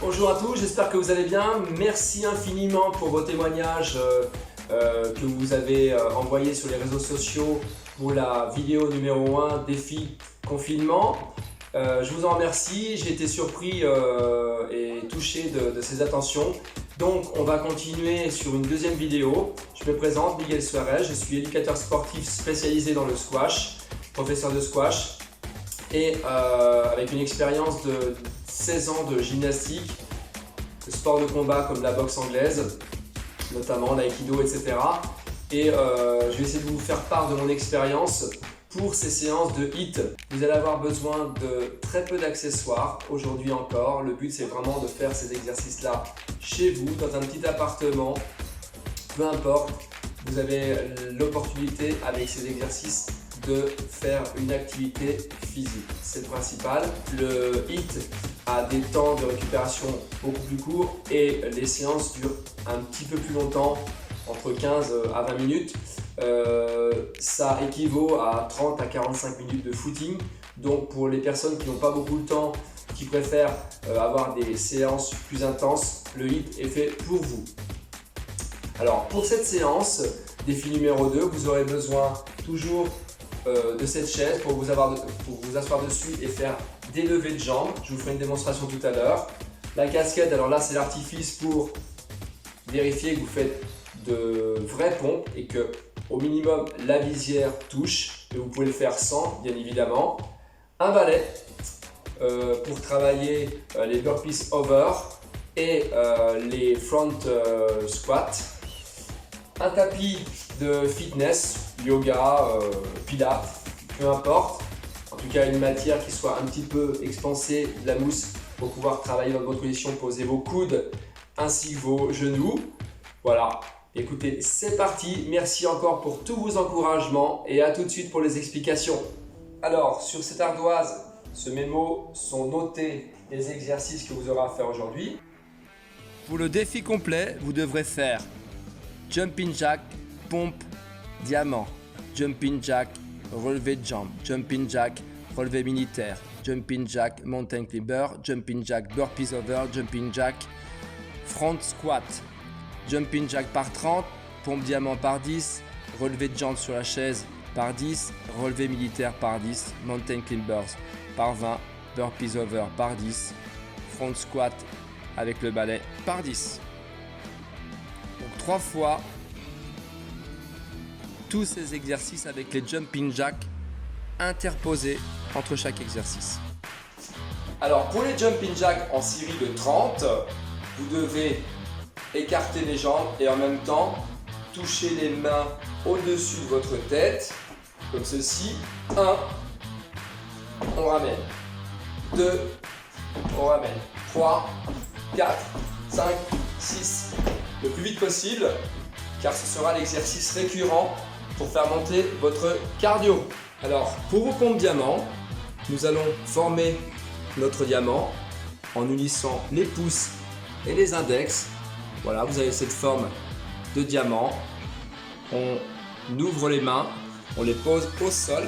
Bonjour à tous, j'espère que vous allez bien. Merci infiniment pour vos témoignages que vous avez envoyés sur les réseaux sociaux pour la vidéo numéro 1 défi confinement. Je vous en remercie, j'ai été surpris et touché de ces attentions. Donc on va continuer sur une deuxième vidéo. Je me présente, Miguel Suarez, je suis éducateur sportif spécialisé dans le squash, professeur de squash et avec une expérience de 16 ans de gymnastique, de sport de combat comme la boxe anglaise, notamment l'aïkido, etc. Et je vais essayer de vous faire part de mon expérience pour ces séances de HIIT. Vous allez avoir besoin de très peu d'accessoires aujourd'hui encore. Le but c'est vraiment de faire ces exercices-là chez vous, dans un petit appartement, peu importe. Vous avez l'opportunité avec ces exercices de faire une activité physique. C'est le principal. Le HIIT a des temps de récupération beaucoup plus courts et les séances durent un petit peu plus longtemps, entre 15 à 20 minutes. Ça équivaut à 30 à 45 minutes de footing. Donc pour les personnes qui n'ont pas beaucoup de temps, qui préfèrent avoir des séances plus intenses, le HIIT est fait pour vous. Alors pour cette séance, défi numéro 2, vous aurez besoin toujours de cette chaise pour vous asseoir dessus et faire des levées de jambes. Je vous ferai une démonstration tout à l'heure. La casquette, alors là c'est l'artifice pour vérifier que vous faites de vraies pompes et que au minimum la visière touche, et vous pouvez le faire sans bien évidemment. Un balai pour travailler les burpees over et les front squats. Un tapis de fitness, yoga, pilates, peu importe. En tout cas une matière qui soit un petit peu expansée, de la mousse pour pouvoir travailler dans de bonnes conditions, poser vos coudes ainsi que vos genoux. Voilà, écoutez, c'est parti. Merci encore pour tous vos encouragements et à tout de suite pour les explications. Alors, sur cette ardoise, ce mémo sont notés les exercices que vous aurez à faire aujourd'hui. Pour le défi complet, vous devrez faire jumping jack, pompe, diamant, jumping jack, relevé de jambes, jumping jack, relevé militaire, jumping jack, mountain climber, jumping jack, burpees over, jumping jack, front squat, jumping jack par 30, pompe diamant par 10, relevé de jambes sur la chaise par 10, relevé militaire par 10, mountain climbers par 20, burpees over par 10, front squat avec le balai par 10. Donc 3 fois tous ces exercices avec les jumping jacks interposés entre chaque exercice. Alors pour les jumping jacks en série de 30, vous devez écarter les jambes et en même temps toucher les mains au-dessus de votre tête, comme ceci. 1, on ramène. 2, on ramène. 3, 4, 5, 6. Le plus vite possible, car ce sera l'exercice récurrent pour faire monter votre cardio. Alors, pour vos pompes diamant, nous allons former notre diamant en unissant les pouces et les index. Voilà, vous avez cette forme de diamant. On ouvre les mains, on les pose au sol.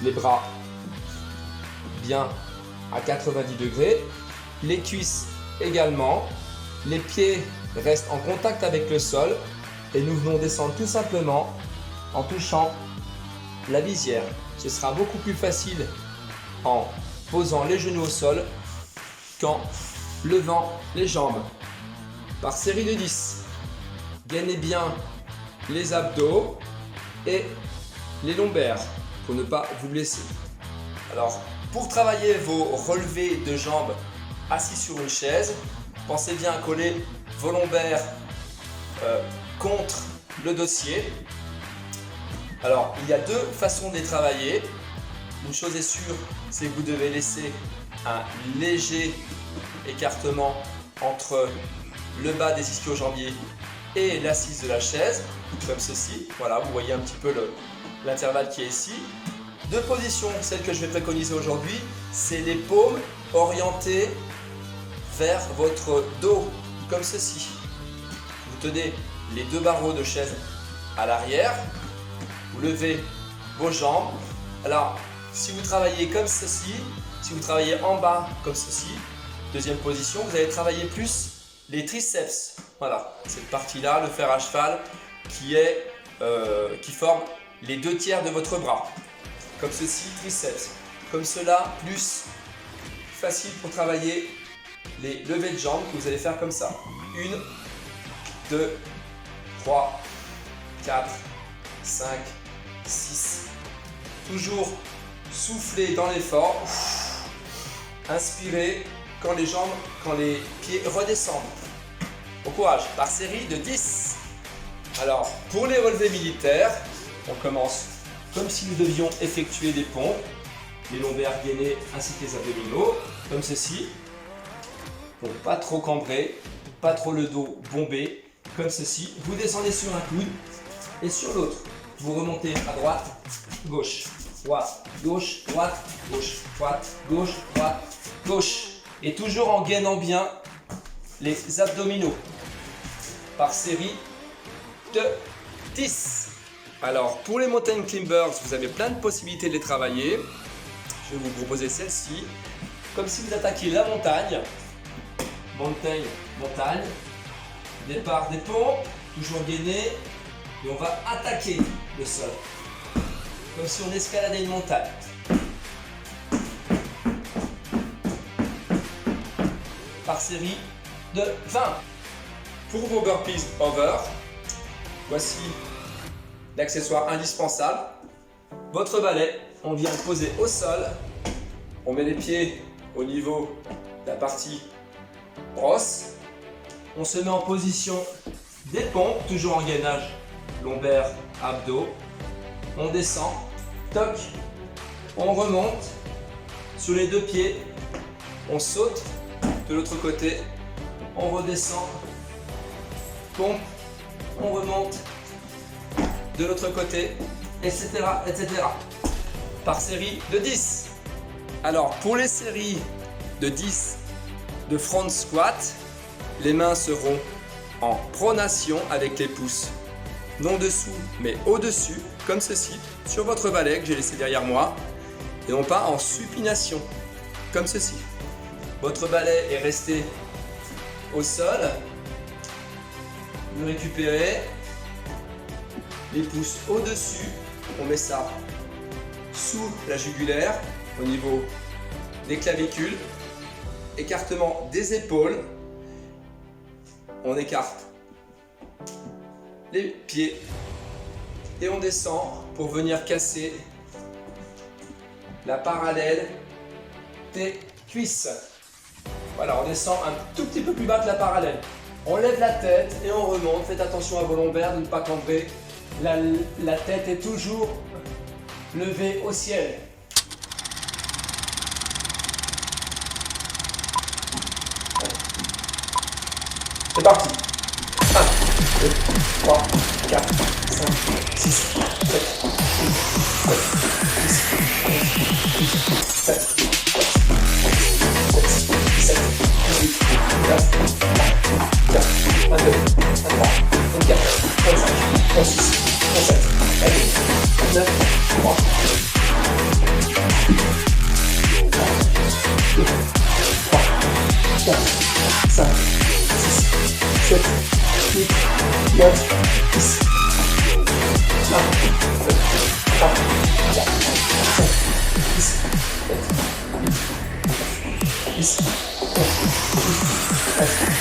Les bras bien à 90 degrés. Les cuisses également. Les pieds restent en contact avec le sol. Et nous venons descendre tout simplement en touchant la visière. Ce sera beaucoup plus facile en posant les genoux au sol qu'en levant les jambes. Par série de 10, gainez bien les abdos et les lombaires pour ne pas vous blesser. Alors, pour travailler vos relevés de jambes assis sur une chaise, pensez bien à coller vos lombaires contre le dossier. Alors, il y a deux façons de les travailler. Une chose est sûre, c'est que vous devez laisser un léger écartement entre le bas des ischio-jambiers et l'assise de la chaise, comme ceci. Voilà, vous voyez un petit peu l'intervalle qui est ici. Deux positions, celle que je vais préconiser aujourd'hui, c'est les paumes orientées vers votre dos, comme ceci. Vous tenez les deux barreaux de chaise à l'arrière, vous levez vos jambes. Alors, si vous travaillez comme ceci, Si vous travaillez en bas comme ceci, deuxième position, vous allez travailler plus les triceps. Voilà, cette partie-là, le fer à cheval qui forme les 2/3 de votre bras. Comme ceci, triceps. Comme cela, plus facile pour travailler les levées de jambes que vous allez faire comme ça. 1, 2, 3, 4, 5, 6. Toujours souffler dans l'effort. Inspirez quand les pieds redescendent. Au courage, par série de 10. Alors, pour les relevés militaires, on commence comme si nous devions effectuer des pompes, les lombaires gainés ainsi que les abdominaux, comme ceci. Donc, pas trop cambré, pas trop le dos bombé, comme ceci. Vous descendez sur un coude et sur l'autre. Vous remontez à droite, gauche, droite, gauche, droite, gauche, droite, gauche, droite, gauche. Et toujours en gainant bien les abdominaux. Par série de 10. Alors, pour les mountain climbers, vous avez plein de possibilités de les travailler. Je vais vous proposer celle-ci. Comme si vous attaquiez la montagne. Montagne. Départ des pompes, toujours gainé. Et on va attaquer le sol. Comme si on escaladait une montagne. Par série de 20. Pour vos burpees over, voici l'accessoire indispensable. Votre balai, on vient le poser au sol. On met les pieds au niveau de la partie brosse. On se met en position des pompes, toujours en gainage lombaire, abdos. On descend, toc, on remonte sur les deux pieds. On saute de l'autre côté, on redescend, pompe, on remonte de l'autre côté, etc., etc. Par série de 10. Alors, pour les séries de 10 de front squat, les mains seront en pronation avec les pouces non dessous mais au-dessus, comme ceci, sur votre balai que j'ai laissé derrière moi, et non pas en supination, comme ceci. Votre balai est resté au sol. Vous récupérez les pouces au-dessus. On met ça sous la jugulaire, au niveau des clavicules. Écartement des épaules. On écarte les pieds et on descend pour venir casser la parallèle des cuisses. Voilà, on descend un tout petit peu plus bas que la parallèle. On lève la tête et on remonte. Faites attention à vos lombaires de ne pas cambrer. La tête est toujours levée au ciel. C'est parti. 1, 2, 3, 4, 5, 6, 7, 8, 7, 22, 23, 24, 25, 26, 27, 28, 29, 3, 2, 3, 4, 5, 6, 7, 8, 9, 10, 1, 2, 3, 4, 5, 6, 7, 8, 10, 11, 12, 13,